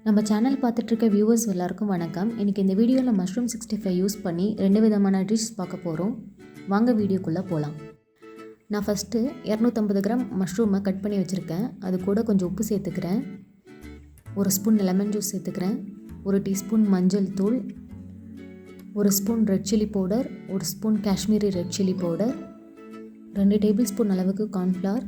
நம்ம channel பார்த்துட்ருக்க viewers எல்லாருக்கும் வணக்கம். இன்றைக்கி இந்த வீடியோவில் மஷ்ரூம் 65 யூஸ் பண்ணி 2 விதமான டிஷ் பார்க்க போகிறோம். வாங்க வீடியோக்குள்ளே போகலாம். நான் ஃபஸ்ட்டு 250 கிராம் மஷ்ரூமை கட் பண்ணி வச்சுருக்கேன். அது கூட கொஞ்சம் உப்பு சேர்த்துக்கிறேன். 1 ஸ்பூன் லெமன் ஜூஸ் சேர்த்துக்கிறேன். 1 டீஸ்பூன் மஞ்சள் தூள், 1 spoon red chilli powder, 1 spoon Kashmiri red chilli powder, 2 table spoon அளவுக்கு கார்ன்ஃப்ளவர்,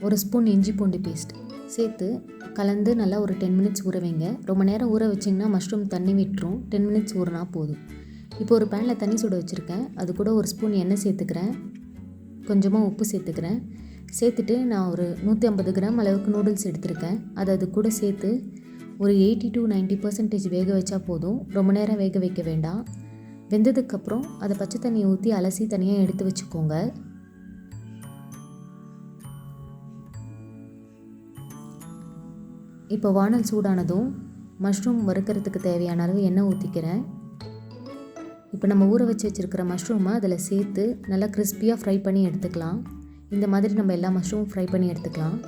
1 ஸ்பூன் இஞ்சி பூண்டு பேஸ்ட் சேர்த்து கலந்து நல்லா ஒரு 10 மினிட்ஸ் ஊற வைங்க. ரொம்ப நேரம் ஊற வச்சிங்கன்னா மஷ்ரூம் தண்ணி விட்டுரும். 10 மினிட்ஸ் ஊறினா போதும். இப்போ ஒரு பேனில் தண்ணி சுட வச்சுருக்கேன். அது கூட 1 ஸ்பூன் எண்ணெய் சேர்த்துக்கிறேன். கொஞ்சமாக உப்பு சேர்த்துக்கிறேன். சேர்த்துட்டு நான் ஒரு 150 கிராம் அளவுக்கு நூடுல்ஸ் எடுத்திருக்கேன். அது கூட சேர்த்து ஒரு 80 to 90% வேக வச்சா போதும். ரொம்ப நேரம் வேக வைக்க வேண்டாம். வெந்ததுக்கப்புறம் அதை பச்சை தண்ணியை ஊற்றி அலசி தனியாக எடுத்து வச்சுக்கோங்க. இப்போ வானல் சூடானதும் மஷ்ரூம் வறுக்கிறதுக்கு தேவையான அளவு எண்ணெய் ஊற்றிக்கிறேன். இப்போ நம்ம ஊற வச்சுருக்கிற மஷ்ரூமை அதில் சேர்த்து நல்லா கிறிஸ்பியாக ஃப்ரை பண்ணி எடுத்துக்கலாம். இந்த மாதிரி நம்ம எல்லா மஷ்ரூமும் ஃப்ரை பண்ணி எடுத்துக்கலாம்.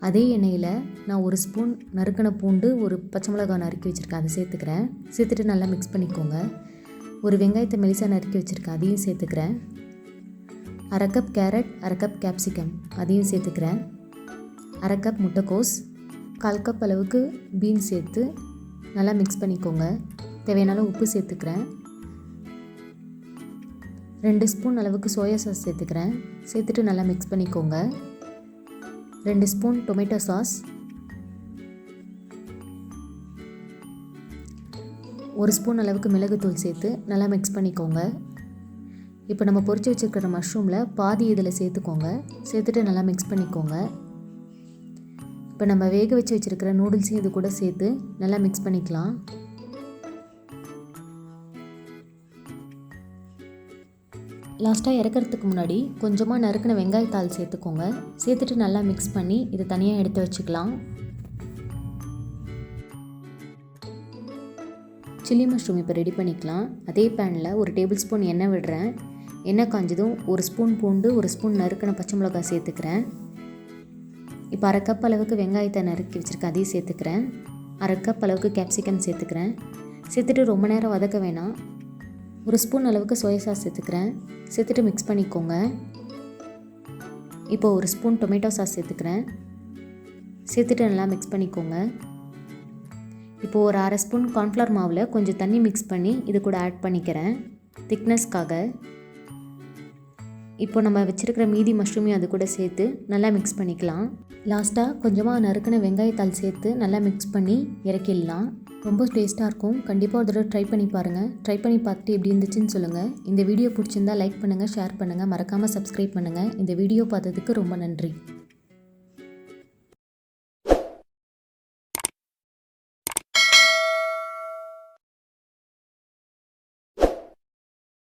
அதே எண்ணெயில் நான் 1 ஸ்பூன் நறுக்கின பூண்டு, 1 பச்சை மிளகாய் நறுக்கி வச்சுருக்கேன், அதை சேர்த்துக்கிறேன். சேர்த்துட்டு நல்லா மிக்ஸ் பண்ணிக்கோங்க. 1 வெங்காயத்தை மெலிசாக நறுக்கி வச்சுருக்கேன், அதையும் சேர்த்துக்கிறேன். 1/2 கப் கேரட், 1/2 கப் கேப்சிகம் அதையும் சேர்த்துக்கிறேன். 1/2 கப் முட்டைக்கோஸ், 1/4 கப் அளவுக்கு பீன்ஸ் சேர்த்து நல்லா மிக்ஸ் பண்ணிக்கோங்க. தேவையான உப்பு சேர்த்துக்கிறேன். 2 ஸ்பூன் அளவுக்கு சோயா சாஸ் சேர்த்துக்கிறேன். சேர்த்துட்டு நல்லா மிக்ஸ் பண்ணிக்கோங்க. 2 ஸ்பூன் டொமேட்டோ சாஸ், 1 ஸ்பூன் அளவுக்கு மிளகுத்தூள் சேர்த்து நல்லா மிக்ஸ் பண்ணிக்கோங்க. இப்போ நம்ம பொரிச்சு வச்சுருக்கிற மஷ்ரூமில் பாதி இதில் சேர்த்துக்கோங்க. சேர்த்துட்டு நல்லா மிக்ஸ் பண்ணிக்கோங்க. இப்போ நம்ம வேக வச்சு வச்சுருக்கிற நூடுல்ஸையும் இது கூட சேர்த்து நல்லா மிக்ஸ் பண்ணிக்கலாம். லாஸ்ட்டாக இறக்கிறதுக்கு முன்னாடி கொஞ்சமாக நறுக்கின வெங்காயத்தாள் சேர்த்துக்கோங்க. சேர்த்துட்டு நல்லா மிக்ஸ் பண்ணி இதை தனியாக எடுத்து வச்சுக்கலாம். சில்லி மஷ்ரூம் இப்போ ரெடி பண்ணிக்கலாம். அதே பேனில் 1 டேபிள் ஸ்பூன் எண்ணெய் விடுறேன். எண்ணெய் காஞ்சதும் 1 ஸ்பூன் பூண்டு, 1 ஸ்பூன் நறுக்கின பச்சை மிளகாய் சேர்த்துக்கிறேன். இப்போ 1/2 கப் அளவுக்கு வெங்காயத்தை நறுக்கி வச்சுருக்கேன், அதையும் சேர்த்துக்கிறேன். 1/2 கப் அளவுக்கு கேப்சிகம் சேர்த்துக்கிறேன். சேர்த்துட்டு ரொம்ப நேரம் வதக்க வேணாம். 1 ஸ்பூன் அளவுக்கு சோயா சாஸ் சேர்த்துக்கிறேன். சேர்த்துட்டு மிக்ஸ் பண்ணிக்கோங்க. இப்போ 1 ஸ்பூன் டொமேட்டோ சாஸ் சேர்த்துக்கிறேன். சேர்த்துட்டு நல்லா மிக்ஸ் பண்ணிக்கோங்க. இப்போது ஒரு 1/2 ஸ்பூன் கார்ன்ஃப்ளவர் மாவில் கொஞ்சம் தண்ணி மிக்ஸ் பண்ணி இது கூட ஆட் பண்ணிக்கிறேன் திக்னஸ்க்காக. இப்போ நம்ம வச்சுருக்கிற மீதி மஷ்ரூமையும் அது கூட சேர்த்து நல்லா மிக்ஸ் பண்ணிக்கலாம். லாஸ்ட்டாக கொஞ்சமாக நறுக்கின வெங்காயத்தாள் சேர்த்து நல்லா மிக்ஸ் பண்ணி இறக்கிடலாம். ரொம்ப டேஸ்ட்டாக இருக்கும். கண்டிப்பாக ஒரு தடவை ட்ரை பண்ணி பாருங்கள். ட்ரை பண்ணி பார்த்துட்டு எப்படி இருந்துச்சுன்னு சொல்லுங்கள். இந்த வீடியோ பிடிச்சிருந்தால் லைக் பண்ணுங்கள், ஷேர் பண்ணுங்கள், மறக்காமல் சப்ஸ்கிரைப் பண்ணுங்கள். இந்த வீடியோ பார்த்ததுக்கு ரொம்ப நன்றி.